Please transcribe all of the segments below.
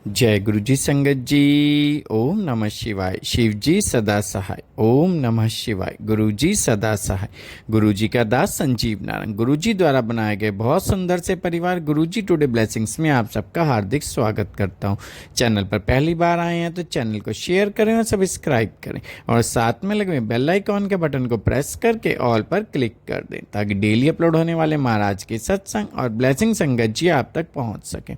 जय गुरु जी संगत जी। ओम नमः शिवाय। शिव जी सदा सहाय। ओम नमः शिवाय। गुरु जी सदा सहाय। गुरु जी का दास संजीव नारायण गुरु जी द्वारा बनाए गए बहुत सुंदर से परिवार गुरु जी टुडे ब्लेसिंग्स में आप सबका हार्दिक स्वागत करता हूं। चैनल पर पहली बार आए हैं तो चैनल को शेयर करें और सब्सक्राइब करें और साथ में लगे बेल आइकॉन के बटन को प्रेस करके ऑल पर क्लिक कर दें ताकि डेली अपलोड होने वाले महाराज के सत्संग और ब्लेसिंग संगत जी आप तक पहुंच सके।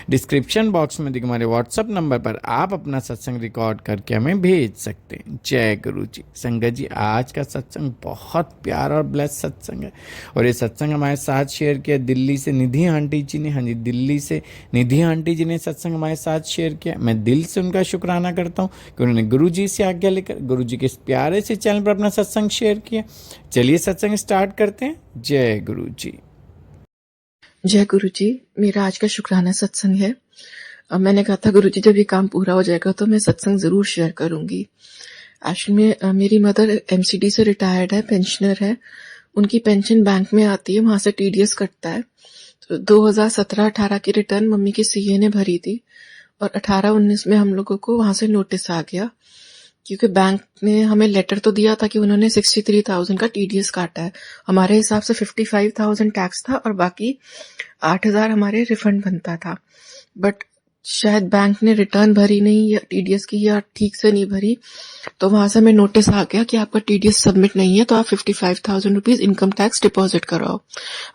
डिस्क्रिप्शन बॉक्स में दिखे हमारे व्हाट्सएप नंबर पर आप अपना सत्संग रिकॉर्ड करके हमें भेज सकते हैं। जय गुरु जी संगत जी। आज का सत्संग बहुत प्यारा और ब्लेस सत्संग है और ये सत्संग हमारे साथ शेयर किया दिल्ली से निधि आंटी जी ने। हाँ जी, दिल्ली से निधि आंटी जी ने सत्संग हमारे साथ शेयर किया। मैं दिल से उनका शुक्राना करता हूँ कि उन्होंने गुरु जी से आज्ञा लेकर गुरु जी के इस प्यारे से चैनल पर अपना सत्संग शेयर किया। चलिए सत्संग स्टार्ट करते हैं। जय गुरु जी। जय गुरु जी। मेरा आज का शुक्राना सत्संग है। मैंने कहा था गुरु जी जब ये काम पूरा हो जाएगा तो मैं सत्संग जरूर शेयर करूंगी। एक्चुअली में मेरी मदर एमसीडी से रिटायर्ड है, पेंशनर है। उनकी पेंशन बैंक में आती है, वहां से टीडीएस कटता है। तो 2017-18 की रिटर्न मम्मी की सीए ने भरी थी और 18-19 में हम लोगों को वहां से नोटिस आ गया क्योंकि बैंक ने हमें लेटर तो दिया था कि उन्होंने 63,000 का टीडीएस काटा है। हमारे हिसाब से 55,000 टैक्स था और बाकी 8,000 हमारे रिफंड बनता था। बट शायद बैंक ने रिटर्न भरी नहीं या टीडीएस की या ठीक से नहीं भरी, तो वहां से हमें नोटिस आ गया कि आपका टीडीएस सबमिट नहीं है, तो आप 55,000 रुपीज इनकम टैक्स डिपॉजिट कराओ।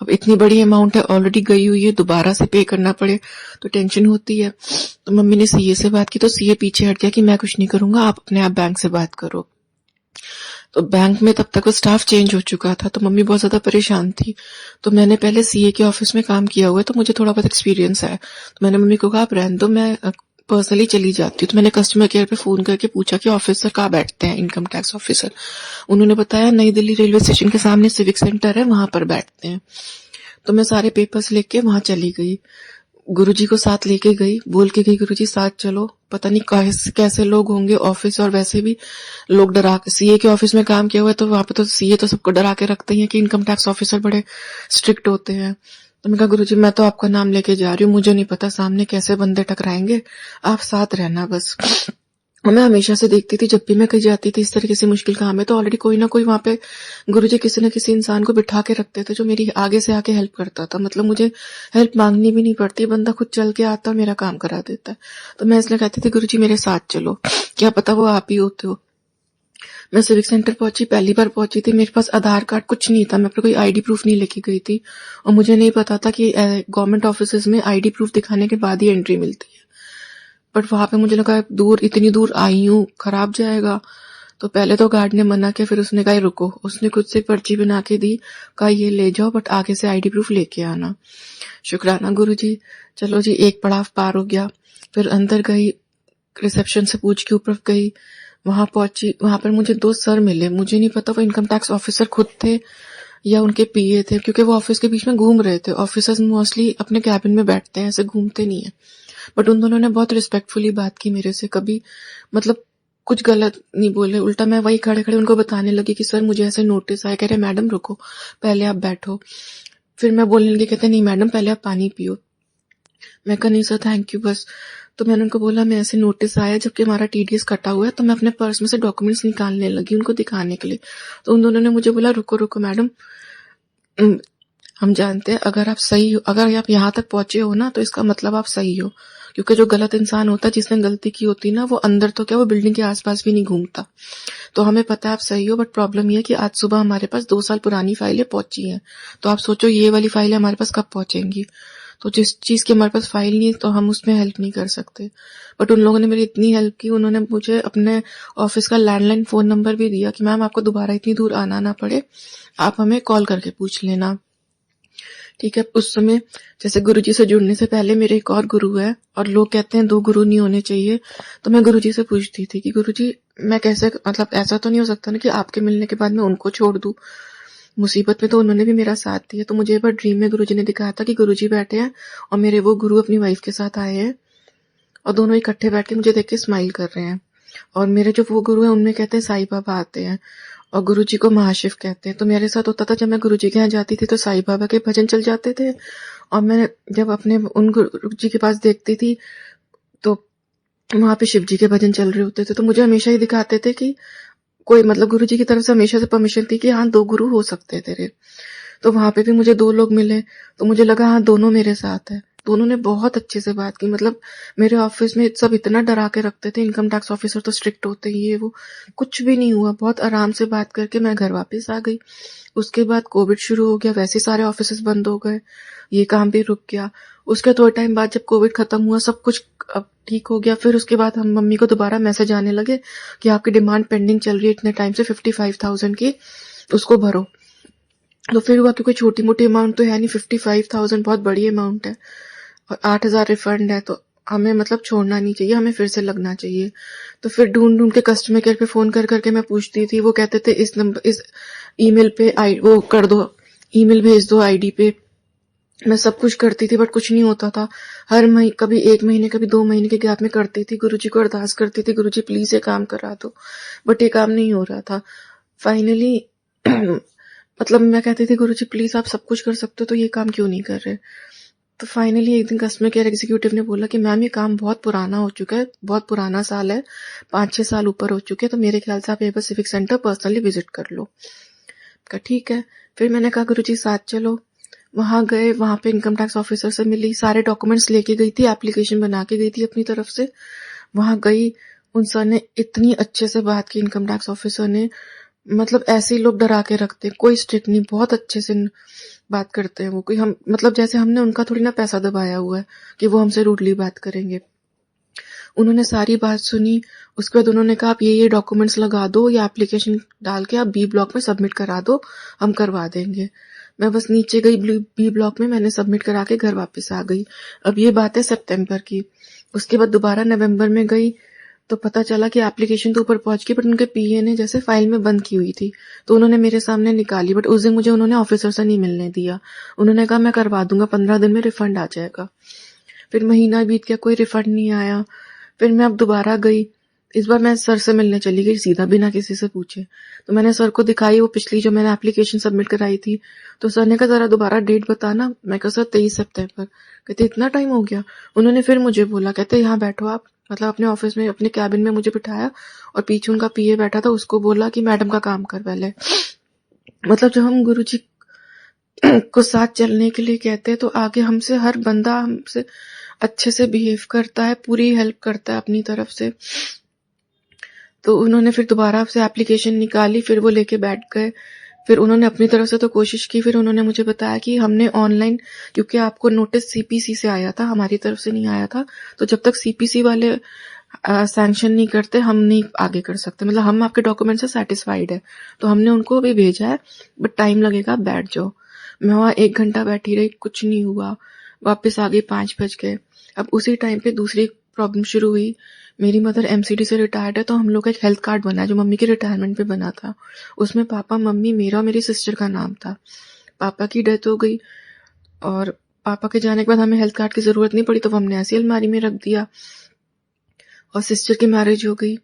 अब इतनी बड़ी अमाउंट है, ऑलरेडी गई हुई है, दोबारा से पे करना पड़े तो टेंशन होती है। तो मम्मी ने सीए से बात की तो सीए पीछे हट गया कि मैं कुछ नहीं करूंगा, आप अपने आप बैंक से बात करो। तो बैंक में तब तक वो स्टाफ चेंज हो चुका था, तो मम्मी बहुत ज्यादा परेशान थी। तो मैंने पहले सीए के ऑफिस में काम किया हुआ है, तो मुझे थोड़ा बहुत एक्सपीरियंस है। तो मैंने मम्मी को कहा आप रहने दो, मैं पर्सनली चली जाती हूँ। तो मैंने कस्टमर केयर पे फोन करके पूछा कि ऑफिसर कहाँ बैठते हैं, इनकम टैक्स ऑफिसर। उन्होंने बताया नई दिल्ली रेलवे स्टेशन के सामने सिविक सेंटर है, वहां पर बैठते हैं। तो मैं सारे पेपर्स लेके वहां चली गई, गुरुजी को साथ लेके गई, बोल के गई गुरुजी साथ चलो। पता नहीं कैसे लोग होंगे ऑफिस, और वैसे भी लोग डरा के, सीए के ऑफिस में काम किया हुआ है तो वहां पे तो सीए तो सबको डरा के रखते हैं कि इनकम टैक्स ऑफिसर बड़े स्ट्रिक्ट होते हैं। तो मैं कहा गुरुजी मैं तो आपका नाम लेके जा रही हूँ, मुझे नहीं पता सामने कैसे बंदे टकराएंगे, आप साथ रहना बस। और मैं हमेशा से देखती थी जब भी मैं कहीं जाती थी इस तरीके से मुश्किल काम है तो ऑलरेडी कोई ना कोई वहां पे गुरुजी किसी न किसी इंसान को बिठा के रखते थे जो मेरी आगे से आके हेल्प करता था। मतलब मुझे हेल्प मांगनी भी नहीं पड़ती, बंदा खुद चल के आता और मेरा काम करा देता है। तो मैं इसलिए कहती थी गुरुजी मेरे साथ चलो, क्या पता वो आप ही होते हो। मैं सिविक सेंटर पहुंची, पहली बार पहुंची थी, मेरे पास आधार कार्ड कुछ नहीं था, मैं अपना कोई आईडी प्रूफ नहीं लेके गई थी और मुझे नहीं पता था कि गवर्नमेंट ऑफिस में आईडी प्रूफ दिखाने के बाद ही एंट्री मिलती है। बट वहां पे मुझे लगा दूर, इतनी दूर आई हूँ, खराब जाएगा। तो पहले तो गार्ड ने मना किया, फिर उसने कहा रुको, उसने खुद से पर्ची बना के दी, कहा ये ले जाओ बट आगे से आईडी प्रूफ लेके आना। शुक्राना गुरुजी, चलो जी एक पड़ाव पार हो गया। फिर अंदर गई, रिसेप्शन से पूछ के ऊपर गई, वहां पहुंची, वहां पर मुझे दो सर मिले। मुझे नहीं पता वो इनकम टैक्स ऑफिसर खुद थे या उनके पीए थे, क्योंकि वो ऑफिस के बीच में घूम रहे थे। ऑफिसर्स मोस्टली अपने कैबिन में बैठते हैं, ऐसे घूमते नहीं है। बट उन दोनों ने बहुत रिस्पेक्टफुली बात की मेरे से, कभी मतलब कुछ गलत नहीं बोले। उल्टा मैं वही खड़े खड़े उनको बताने लगी कि सर मुझे ऐसे नोटिस आया। कह रहे मैडम रुको, पहले आप बैठो। फिर मैं बोलने लगी, कहते नहीं मैडम पहले आप पानी पियो। मैं कहा नहीं सर थैंक यू बस। तो मैंने उनको बोला मैं ऐसे नोटिस आया जबकि हमारा टीडीएस कटा हुआ है। तो मैं अपने पर्स में से डॉक्यूमेंट्स निकालने लगी उनको दिखाने के लिए। तो उन दोनों ने मुझे बोला रुको रुको मैडम, हम जानते हैं अगर आप सही हो, अगर आप यहाँ तक पहुंचे हो ना तो इसका मतलब आप सही हो, क्योंकि जो गलत इंसान होता है जिसने गलती की होती है ना, वो अंदर तो क्या वो बिल्डिंग के आसपास भी नहीं घूमता। तो हमें पता है आप सही हो, बट प्रॉब्लम ये है कि आज सुबह हमारे पास 2 साल पुरानी फाइलें पहुंची हैं। तो आप सोचो ये वाली फाइलें हमारे पास कब पहुंचेंगी। तो जिस चीज की हमारे पास फाइल नहीं है तो हम उसमें हेल्प नहीं कर सकते। बट उन लोगों ने मेरी इतनी हेल्प की, उन्होंने मुझे अपने ऑफिस का लैंडलाइन फोन नंबर भी दिया कि मैम आपको दोबारा इतनी दूर आना ना पड़े, आप हमें कॉल करके पूछ लेना। ठीक है, उस समय जैसे गुरुजी से जुड़ने से पहले मेरे एक और गुरु है, और लोग कहते हैं 2 गुरु नहीं होने चाहिए। तो मैं गुरुजी से पूछती थी कि गुरुजी मैं कैसे, मतलब ऐसा तो नहीं हो सकता ना कि आपके मिलने के बाद मैं उनको छोड़ दूं। मुसीबत में तो उन्होंने भी मेरा साथ दिया। तो मुझे एक बार ड्रीम में गुरुजी ने दिखाया था कि गुरुजी बैठे हैं और मेरे वो गुरु अपनी वाइफ के साथ आए हैं और दोनों इकट्ठे बैठ के मुझे देख के स्माइल कर रहे हैं। और मेरे जो वो गुरु है उनमें कहते हैं साईं बाबा आते हैं और गुरुजी को महाशिव कहते हैं। तो मेरे साथ होता था जब मैं गुरुजी के यहाँ जाती थी तो साईं बाबा के भजन चल जाते थे, और मैं जब अपने उन गुरुजी के पास देखती थी तो वहाँ पे शिव जी के भजन चल रहे होते थे, तो मुझे हमेशा ये दिखाते थे कि कोई मतलब गुरुजी की तरफ से हमेशा से परमिशन थी कि हाँ 2 गुरु हो सकते हैं तेरे। तो वहाँ पे भी मुझे 2 लोग मिले, तो मुझे लगा हाँ दोनों मेरे साथ हैं। दोनों ने बहुत अच्छे से बात की, मतलब मेरे ऑफ़िस में सब इतना डरा के रखते थे, इनकम टैक्स ऑफ़िसर तो स्ट्रिक्ट होते हैं ये वो, कुछ भी नहीं हुआ, बहुत आराम से बात करके मैं घर वापस आ गई। उसके बाद कोविड शुरू हो गया, वैसे ही सारे ऑफ़िसेज़ बंद हो गए, ये काम भी रुक गया। उसके थोड़े टाइम बाद जब कोविड खत्म हुआ, सब कुछ अब ठीक हो गया, फिर उसके बाद हम मम्मी को दोबारा मैसेज आने लगे कि आपकी डिमांड पेंडिंग चल रही है इतने टाइम से 55,000 की, उसको भरो। तो फिर हुआ कि कोई छोटी-मोटी अमाउंट तो है नहीं, 55,000 बहुत बड़ी अमाउंट है और 8,000 रिफंड है, तो हमें मतलब छोड़ना नहीं चाहिए, हमें फिर से लगना चाहिए। तो फिर ढूँढ-ढूँढ के कस्टमर केयर पे फ़ोन कर के मैं पूछती थी, वो कहते थे इस ईमेल पे वो कर दो, ईमेल भेज दो आईडी पे। मैं सब कुछ करती थी बट कुछ नहीं होता था। हर कभी 1 महीने, कभी 2 महीने के गैप में करती थी, गुरुजी को अरदास करती थी, गुरुजी प्लीज़ ये काम करा दो, बट ये काम नहीं हो रहा था। फाइनली मतलब मैं कहती थी गुरुजी प्लीज़ आप सब कुछ कर सकते हो तो ये काम क्यों नहीं कर रहे? तो फाइनली एक दिन कस्टमर केयर एग्जीक्यूटिव ने बोला कि मैम ये काम बहुत पुराना हो चुका है, बहुत पुराना साल है, 5-6 साल ऊपर हो चुके हैं, तो मेरे ख्याल से आप एक बार सिविक सेंटर पर्सनली विज़िट कर लो। कहा ठीक है। फिर मैंने कहा गुरुजी साथ चलो। वहाँ गए, वहाँ पे इनकम टैक्स ऑफिसर से मिली, सारे डॉक्यूमेंट्स लेके गई थी, एप्लीकेशन बना के गई थी अपनी तरफ से। वहाँ गई, उन सर ने इतनी अच्छे से बात की, इनकम टैक्स ऑफिसर ने, मतलब ऐसे ही लोग डरा के रखते हैं, कोई स्ट्रिक्ट नहीं, बहुत अच्छे से बात करते हैं वो। कोई हम मतलब जैसे हमने उनका थोड़ी ना पैसा दबाया हुआ है कि वो हमसे रूडली बात करेंगे। उन्होंने सारी बात सुनी, उसके बाद उन्होंने कहा आप ये डॉक्यूमेंट्स लगा दो या एप्लीकेशन डाल के आप बी ब्लॉक में सबमिट करा दो, हम करवा देंगे। मैं बस नीचे गई, बी ब्लॉक में मैंने सबमिट करा के घर वापस आ गई। अब ये बात है सितंबर की। उसके बाद दोबारा नवंबर में गई, तो पता चला कि एप्लीकेशन तो ऊपर पहुंच गई, बट उनके पीए ने जैसे फाइल में बंद की हुई थी, तो उन्होंने मेरे सामने निकाली, बट उस दिन मुझे उन्होंने ऑफिसर से नहीं मिलने दिया। उन्होंने कहा मैं करवा दूंगा, 15 दिन में रिफंड आ जाएगा। फिर महीना बीत गया, कोई रिफंड नहीं आया। फिर मैं अब दोबारा गई, इस बार मैं सर से मिलने चली गई सीधा, बिना किसी से पूछे। तो मैंने सर को दिखाई वो पिछली जो मैंने एप्लीकेशन सबमिट कराई थी, तो सर ने कहा ज़रा दोबारा डेट बताना। मैं कहा सर 23 सितंबर। कहते इतना टाइम हो गया? उन्होंने फिर मुझे बोला, कहते यहाँ बैठो आप, मतलब अपने ऑफिस में अपने कैबिन में मुझे बिठाया और पीछे उनका पीए बैठा था, उसको बोला कि मैडम का काम कर पहले। मतलब जब हम गुरुजी को साथ चलने के लिए कहते हैं तो आगे हमसे हर बंदा हमसे अच्छे से बिहेव करता है, पूरी हेल्प करता है अपनी तरफ से। तो उन्होंने फिर दोबारा से एप्लीकेशन निकाली, फिर वो लेके बैठ गए। फिर उन्होंने अपनी तरफ से तो कोशिश की, फिर उन्होंने मुझे बताया कि हमने ऑनलाइन, क्योंकि आपको नोटिस सीपीसी से आया था, हमारी तरफ से नहीं आया था, तो जब तक सीपीसी वाले सैंक्शन नहीं करते हम नहीं आगे कर सकते, मतलब हम आपके डॉक्यूमेंट से सेटिस्फाइड है, तो हमने उनको भी भेजा है, बट टाइम लगेगा, आप बैठ जाओ। मैं वहाँ 1 घंटा बैठी रही, कुछ नहीं हुआ, वापस आ गई, 5 बज गए। अब उसी टाइम पे दूसरी प्रॉब्लम शुरू हुई। मेरी मदर एमसीडी से रिटायर्ड है, तो हम लोग का एक हेल्थ कार्ड बना है जो मम्मी के रिटायरमेंट पे बना था। उसमें पापा, मम्मी, मेरा और मेरी सिस्टर का नाम था। पापा की डेथ हो गई और पापा के जाने के बाद हमें हेल्थ कार्ड की ज़रूरत नहीं पड़ी, तो वो हमने ऐसी अलमारी में रख दिया। और सिस्टर की मैरिज हो गई।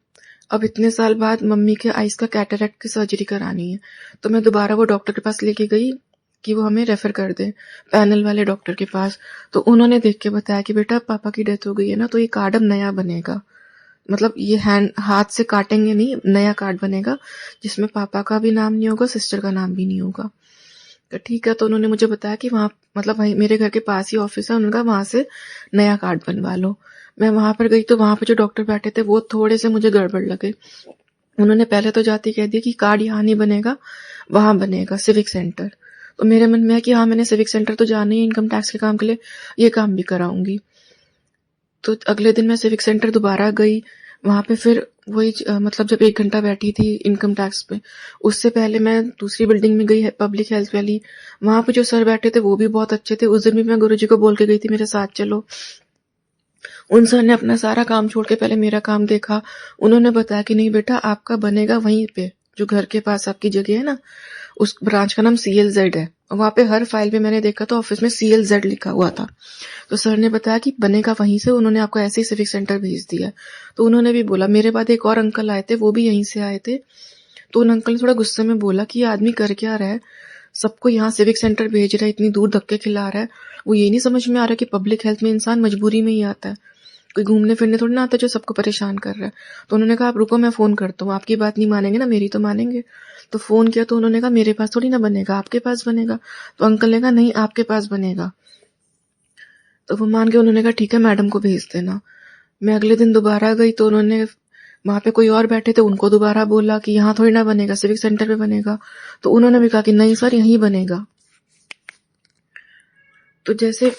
अब इतने साल बाद मम्मी के आइज़ का कैटरैक्ट की सर्जरी करानी है, तो मैं दोबारा वो डॉक्टर के पास लेके गई कि वो हमें रेफ़र कर दें पैनल वाले डॉक्टर के पास। तो उन्होंने देख के बताया कि बेटा पापा की डेथ हो गई है ना, तो ये कार्ड अब नया बनेगा। मतलब ये हाथ से काटेंगे नहीं, नया कार्ड बनेगा जिसमें पापा का भी नाम नहीं होगा, सिस्टर का नाम भी नहीं होगा। तो ठीक है, तो उन्होंने मुझे बताया कि वहाँ मतलब वहीं मेरे घर के पास ही ऑफ़िस है, उन्होंने कहा वहाँ से नया कार्ड बनवा लो। मैं वहाँ पर गई तो वहाँ पे जो डॉक्टर बैठे थे वो थोड़े से मुझे गड़बड़ लगे। उन्होंने पहले तो जाते ही कह दिया कि कार्ड यहाँ नहीं बनेगा, वहाँ बनेगा सिविक सेंटर। तो मेरे मन में है कि हाँ, मैंने सिविक सेंटर तो जाना ही है इनकम टैक्स के काम के लिए, ये काम भी कराऊँगी। तो अगले दिन मैं सिविक सेंटर दोबारा गई, वहाँ पे फिर वही मतलब जब 1 घंटा बैठी थी इनकम टैक्स पे, उससे पहले मैं दूसरी बिल्डिंग में गई है पब्लिक हेल्थ वाली, वहाँ पे जो सर बैठे थे वो भी बहुत अच्छे थे। उस दिन भी मैं गुरुजी को बोल के गई थी मेरे साथ चलो। उन सर ने अपना सारा काम छोड़ के पहले मेरा काम देखा। उन्होंने बताया कि नहीं बेटा आपका बनेगा वहीं पे, जो घर के पास आपकी जगह है ना, उस ब्रांच का नाम CLZ है। और वहाँ पे हर फाइल पे मैंने देखा तो ऑफिस में CLZ लिखा हुआ था। तो सर ने बताया कि बनेगा वहीं से, उन्होंने आपको ऐसे ही सिविक सेंटर भेज दिया। तो उन्होंने भी बोला, मेरे बाद एक और अंकल आए थे, वो भी यहीं से आए थे। तो उन अंकल ने थोड़ा गुस्से में बोला कि ये आदमी कर क्या रहा है, सबको यहाँ सिविक सेंटर भेज रहा है, इतनी दूर धक्के खिला रहा है। वो ये नहीं समझ में आ रहा कि पब्लिक हेल्थ में इंसान मजबूरी में ही आता है। कोई घूमने फिरने थोड़ी ना आता है जो सबको परेशान कर रहा है। तो उन्होंने कहा आप रुको मैं फ़ोन करता हूँ, आपकी बात नहीं मानेंगे ना मेरी तो मानेंगे। तो फ़ोन किया तो उन्होंने कहा मेरे पास थोड़ी ना बनेगा, आपके पास बनेगा। तो अंकल ने कहा नहीं आपके पास बनेगा। तो वो मान के उन्होंने कहा ठीक है मैडम को भेज देना। मैं अगले दिन दोबारा गई तो उन्होंने वहाँ पे कोई और बैठे थे उनको दोबारा बोला कि यहाँ थोड़ी ना बनेगा, सिविक सेंटर पे बनेगा। तो उन्होंने भी कहा कि नहीं सर यहीं बनेगा। तो जैसे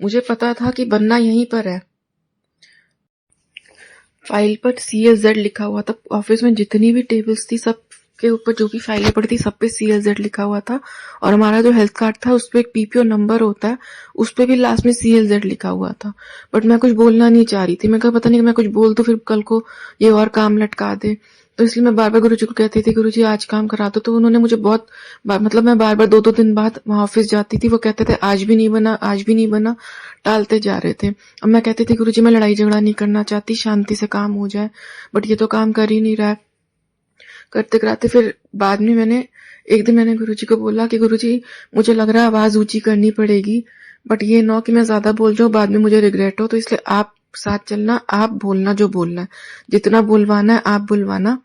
मुझे पता था कि बनना यहीं पर है, फाइल पर CLZ लिखा हुआ था। ऑफिस में जितनी भी टेबल्स थी सब के ऊपर जो भी फाइलें पड़ी थी सब पे CLZ लिखा हुआ था। और हमारा जो हेल्थ कार्ड था उस पे एक PPO नंबर होता है, उस पे भी लास्ट में CLZ लिखा हुआ था। बट मैं कुछ बोलना नहीं चाह रही थी, मैं कहा पता नहीं मैं कुछ बोल तो फिर कल को ये और काम लटका दे। तो इसलिए मैं बार बार गुरुजी को कहती थी गुरुजी आज काम करा दो। तो उन्होंने मुझे बहुत मतलब मैं बार बार 2-2 दिन बाद वहाँ ऑफिस जाती थी, वो कहते थे आज भी नहीं बना, आज भी नहीं बना, टालते जा रहे थे। अब मैं कहती थी गुरुजी मैं लड़ाई झगड़ा नहीं करना चाहती, शांति से काम हो जाए, बट ये तो काम कर ही नहीं रहा है। करते कराते फिर बाद में एक दिन मैंने गुरुजी को बोला कि गुरुजी मुझे लग रहा है आवाज ऊंची करनी पड़ेगी, बट ये ना कि मैं ज्यादा बोल जाऊँ बाद में मुझे रिग्रेट हो, तो इसलिए आप साथ चलना, आप बोलना जो बोलना है, जितना बुलवाना है आप बुलवाना।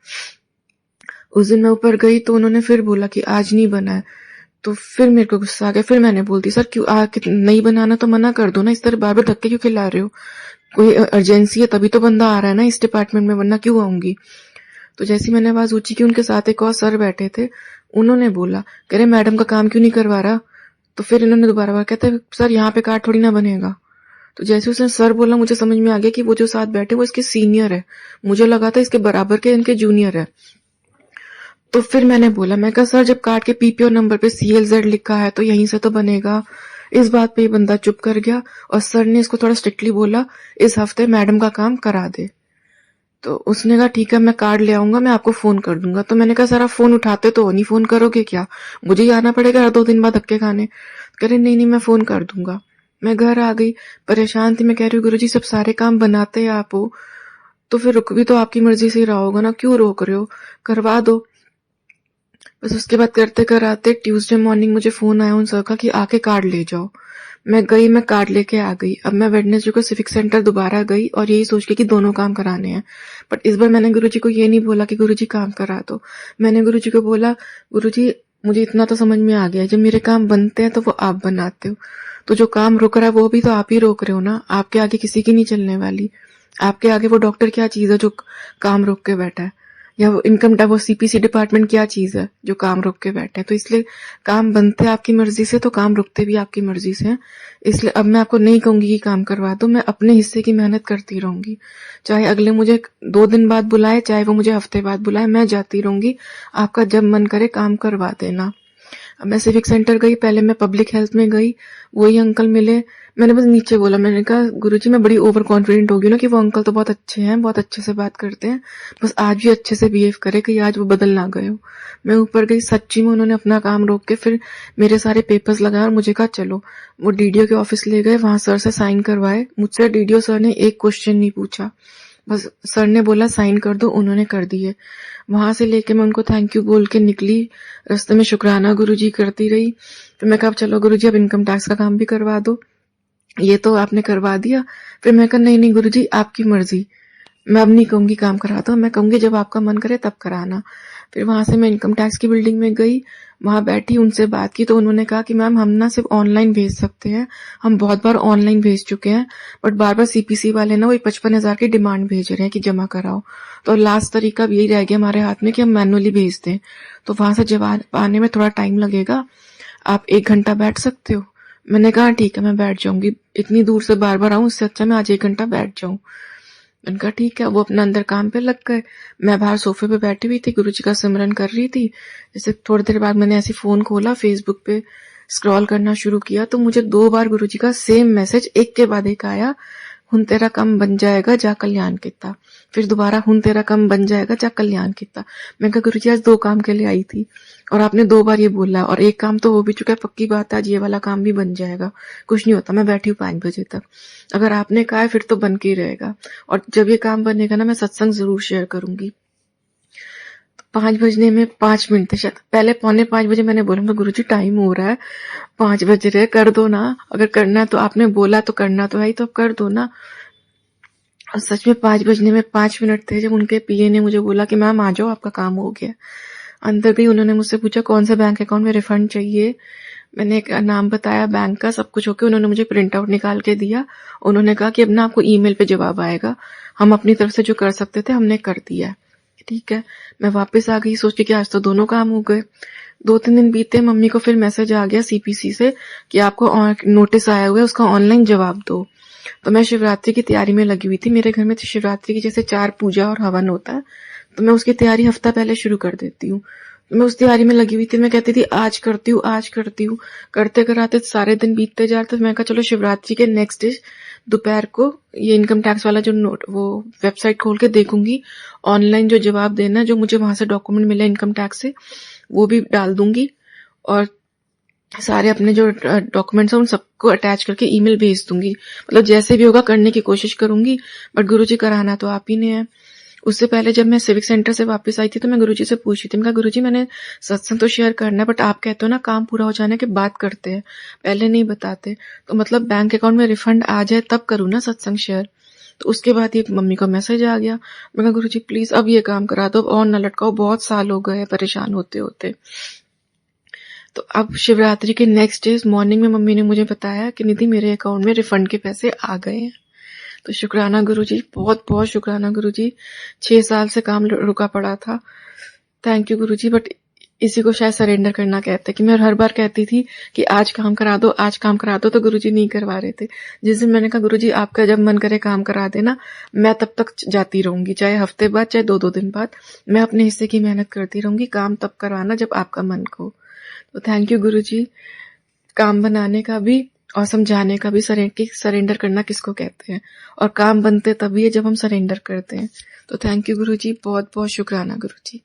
उस दिन मैं ऊपर गई तो उन्होंने फिर बोला कि आज नहीं बना है। तो फिर मेरे को गुस्सा आ गया, फिर मैंने बोलती सर क्यों नहीं बनाना तो मना कर दो ना, इस तरह बार बार धक्के क्यों खिला रहे हो, कोई अर्जेंसी है तभी तो बंदा आ रहा है ना इस डिपार्टमेंट में, वरना क्यों आऊंगी। तो जैसी मैंने आवाज ऊंची की उनके साथ एक और सर बैठे थे, उन्होंने बोला कह रहे मैडम का काम क्यों नहीं करवा रहा। तो फिर इन्होंने दोबारा बोला कहते सर यहाँ पे कार्ड थोड़ी ना बनेगा। तो जैसे उसने सर बोला मुझे समझ में आ गया कि वो जो साथ बैठे वो इसके सीनियर है, मुझे लगा था इसके बराबर के इनके जूनियर है। तो फिर मैंने बोला मैं कहा सर जब कार्ड के PPO नंबर पे CLZ लिखा है तो यहीं से तो बनेगा। इस बात पे ये बंदा चुप कर गया और सर ने इसको थोड़ा स्ट्रिक्टली बोला इस हफ्ते मैडम का काम करा दे। तो उसने कहा ठीक है मैं कार्ड ले आऊंगा, मैं आपको फोन कर दूंगा। तो मैंने कहा सर आप फोन उठाते तो नहीं, फोन करोगे क्या, मुझे ही आना पड़ेगा हर 2 दिन बाद धक्के खाने। कह रहे नहीं नहीं मैं फोन कर दूंगा। मैं घर आ गई परेशान थी, मैं कह रही हूँ गुरुजी सब सारे काम बनाते हैं आप हो तो फिर रुक भी तो आपकी मर्जी से ही रहा होगा ना, क्यों रोक रहे हो, करवा दो। बस उसके बाद करते कराते ट्यूसडे मॉर्निंग मुझे फोन आया उन सर का कि आके कार्ड ले जाओ। मैं गई, मैं कार्ड लेके आ गई। अब मैं वेडनेसडे को सिविक सेंटर दोबारा गई और यही सोच के कि दोनों काम कराने हैं। बट इस बार मैंने गुरुजी को ये नहीं बोला कि गुरुजी काम करा दो, मैंने गुरुजी को बोला गुरुजी मुझे इतना तो समझ में आ गया जब मेरे काम बनते हैं तो वो आप बनाते हो, तो जो काम रुक रहा है वो भी तो आप ही रोक रहे हो ना, आपके आगे किसी की नहीं चलने वाली। आपके आगे वो डॉक्टर क्या चीज है जो काम रोक के बैठा है, या वो इनकम टैक्स वो CPC डिपार्टमेंट क्या चीज है जो काम रोक के बैठे हैं। तो इसलिए काम बनते आपकी मर्जी से तो काम रुकते भी आपकी मर्जी से हैं। इसलिए अब मैं आपको नहीं कहूंगी कि काम करवा दो, मैं अपने हिस्से की मेहनत करती रहूंगी, चाहे अगले मुझे 2 दिन बाद बुलाए, चाहे वो मुझे हफ्ते बाद बुलाए, मैं जाती रहूंगी। आपका जब मन करे काम करवा देना। अब मैं सिविक सेंटर गई, पहले मैं पब्लिक हेल्थ में गई, वही अंकल मिले। मैंने बस नीचे बोला, मैंने कहा गुरुजी मैं बड़ी ओवर कॉन्फिडेंट हो गई ना कि वो अंकल तो बहुत अच्छे हैं, बहुत अच्छे से बात करते हैं, बस आज भी अच्छे से बिहेव करे कि आज वो बदल ना गए हो। मैं ऊपर गई, सच्ची में उन्होंने अपना काम रोक के फिर मेरे सारे पेपर्स लगाए और मुझे कहा चलो। वो DDO के ऑफिस ले गए, वहां सर से साइन करवाए। मुझसे DDO सर ने एक क्वेश्चन नहीं पूछा, बस सर ने बोला साइन कर दो, उन्होंने कर दिए। वहां से लेके मैं उनको थैंक यू बोल के निकली, रास्ते में शुक्राना गुरुजी करती रही। फिर मैं कहा चलो गुरुजी अब इनकम टैक्स का काम भी करवा दो, ये तो आपने करवा दिया। फिर मैं कहा नहीं नहीं गुरुजी आपकी मर्जी, मैं अब नहीं कहूंगी काम करा दो, मैं कहूंगी जब आपका मन करे तब कराना। फिर वहां से मैं इनकम टैक्स की बिल्डिंग में गई, वहां बैठी, उनसे बात की तो उन्होंने कहा कि मैम हम ना सिर्फ ऑनलाइन भेज सकते हैं, हम बहुत बार ऑनलाइन भेज चुके हैं, बट बार बार CPC वाले ना वही 55,000 की डिमांड भेज रहे हैं कि जमा कराओ, तो लास्ट तरीका अब यही रह गया हमारे हाथ में कि हम मैनुअली भेज दें। तो वहां से जवाब आने में थोड़ा टाइम लगेगा, आप 1 घंटा बैठ सकते हो। मैंने कहा ठीक है मैं बैठ जाऊंगी, इतनी दूर से बार बार आऊं, उससे अच्छा मैं आज 1 घंटा बैठ जाऊं। उनका ठीक है, वो अपना अंदर काम पे लग गए। मैं बाहर सोफे पे बैठी हुई थी, गुरुजी का सिमरन कर रही थी। जैसे थोड़ी देर बाद मैंने ऐसे फोन खोला, फेसबुक पे स्क्रॉल करना शुरू किया तो मुझे 2 बार गुरुजी का सेम मैसेज एक के बाद एक आया, हुन तेरा काम बन जाएगा जा कल्याण किता। फिर दोबारा हुन तेरा काम बन जाएगा जा कल्याण किता। मैं कहा गुरुजी आज 2 काम के लिए आई थी और आपने 2 बार ये बोला और एक काम तो हो भी चुका है, पक्की बात है आज ये वाला काम भी बन जाएगा, कुछ नहीं होता, मैं बैठी हूँ 5 बजे तक, अगर आपने कहा है फिर तो बन के ही रहेगा, और जब ये काम बनेगा ना मैं सत्संग जरूर शेयर करूंगी। 5 बजने में 5 मिनट थे शायद, पहले 4:45 बजे मैंने बोला गुरुजी टाइम हो रहा है, 5 बज रहे, कर दो ना, अगर करना है तो आपने बोला तो करना तो है ही, तो अब कर दो ना। और सच में 5 बजने में 5 मिनट थे जब उनके पीए ने मुझे बोला कि मैम आ जाओ, आपका काम हो गया। अंदर गई, उन्होंने मुझसे पूछा कौन सा बैंक अकाउंट में रिफंड चाहिए। मैंने एक नाम बताया बैंक का, सब कुछ होके उन्होंने मुझे प्रिंट आउट निकाल के दिया। उन्होंने कहा कि अब ना आपको ईमेल पे जवाब आएगा, हम अपनी तरफ से जो कर सकते थे हमने कर दिया है। ठीक है, मैं वापस आ गई सोच के कि आज तो दोनों काम हो गए। 2-3 दिन बीते, मम्मी को फिर मैसेज आ गया सीपीसी से कि आपको नोटिस आया हुआ है, उसका ऑनलाइन जवाब दो। तो मैं शिवरात्रि की तैयारी में लगी हुई थी। मेरे घर में शिवरात्रि की जैसे 4 पूजा और हवन होता है, तो मैं उसकी तैयारी हफ्ता पहले शुरू कर देती हूँ। मैं उस तैयारी में लगी हुई थी। मैं कहती थी आज करती हूँ, आज करती हूँ, करते कराते सारे दिन बीतते जा रहे थे। मैं कहा चलो शिवरात्रि के नेक्स्ट डे दोपहर को ये इनकम टैक्स वाला जो नोट वो वेबसाइट खोल के देखूंगी, ऑनलाइन जो जवाब देना है, जो मुझे वहां से डॉक्यूमेंट मिले इनकम टैक्स से, वो भी डाल दूंगी और सारे अपने जो डॉक्यूमेंट्स हैं उन सबको अटैच करके ईमेल भेज दूंगी। मतलब जैसे भी होगा करने की कोशिश करूंगी, बट गुरुजी कराना तो आप ही ने है। उससे पहले जब मैं सिविक सेंटर से वापस आई थी तो मैं गुरुजी से पूछी थी, मैं कहा गुरुजी मैंने सत्संग तो शेयर करना है, बट आप कहते हो ना काम पूरा हो जाने के बाद करते हैं, पहले नहीं बताते, तो मतलब बैंक अकाउंट में रिफंड आ जाए तब करूँ ना सत्संग शेयर। तो उसके बाद ये मम्मी का मैसेज आ गया। मैं कहा गुरुजी प्लीज अब ये काम करा दो, अब और न लटकाओ, बहुत साल हो गए परेशान होते होते। तो अब शिवरात्रि के नेक्स्ट डे मॉर्निंग में मम्मी ने मुझे बताया कि निधि मेरे अकाउंट में रिफंड के पैसे आ गए हैं। तो शुक्राना गुरुजी, बहुत बहुत शुक्राना गुरुजी। 6 साल से काम रुका पड़ा था। Thank you Guruji. बट इसी को शायद सरेंडर करना कहते हैं कि मैं हर बार कहती थी कि आज काम करा दो, आज काम करा दो, तो गुरुजी नहीं करवा रहे थे। जिस दिन मैंने कहा गुरुजी आपका जब मन करे काम करा देना, मैं तब तक जाती रहूंगी, चाहे हफ्ते बाद चाहे 2-2 दिन बाद, मैं अपने हिस्से की मेहनत करती रहूंगी, काम तब करवाना जब आपका मन को। तो थैंक यू गुरुजी। काम बनाने का भी और समझाने का भी सरेंडर करना किसको कहते हैं, और काम बनते तभी है जब हम सरेंडर करते हैं। तो थैंक यू गुरुजी, बहुत बहुत शुक्राना गुरुजी।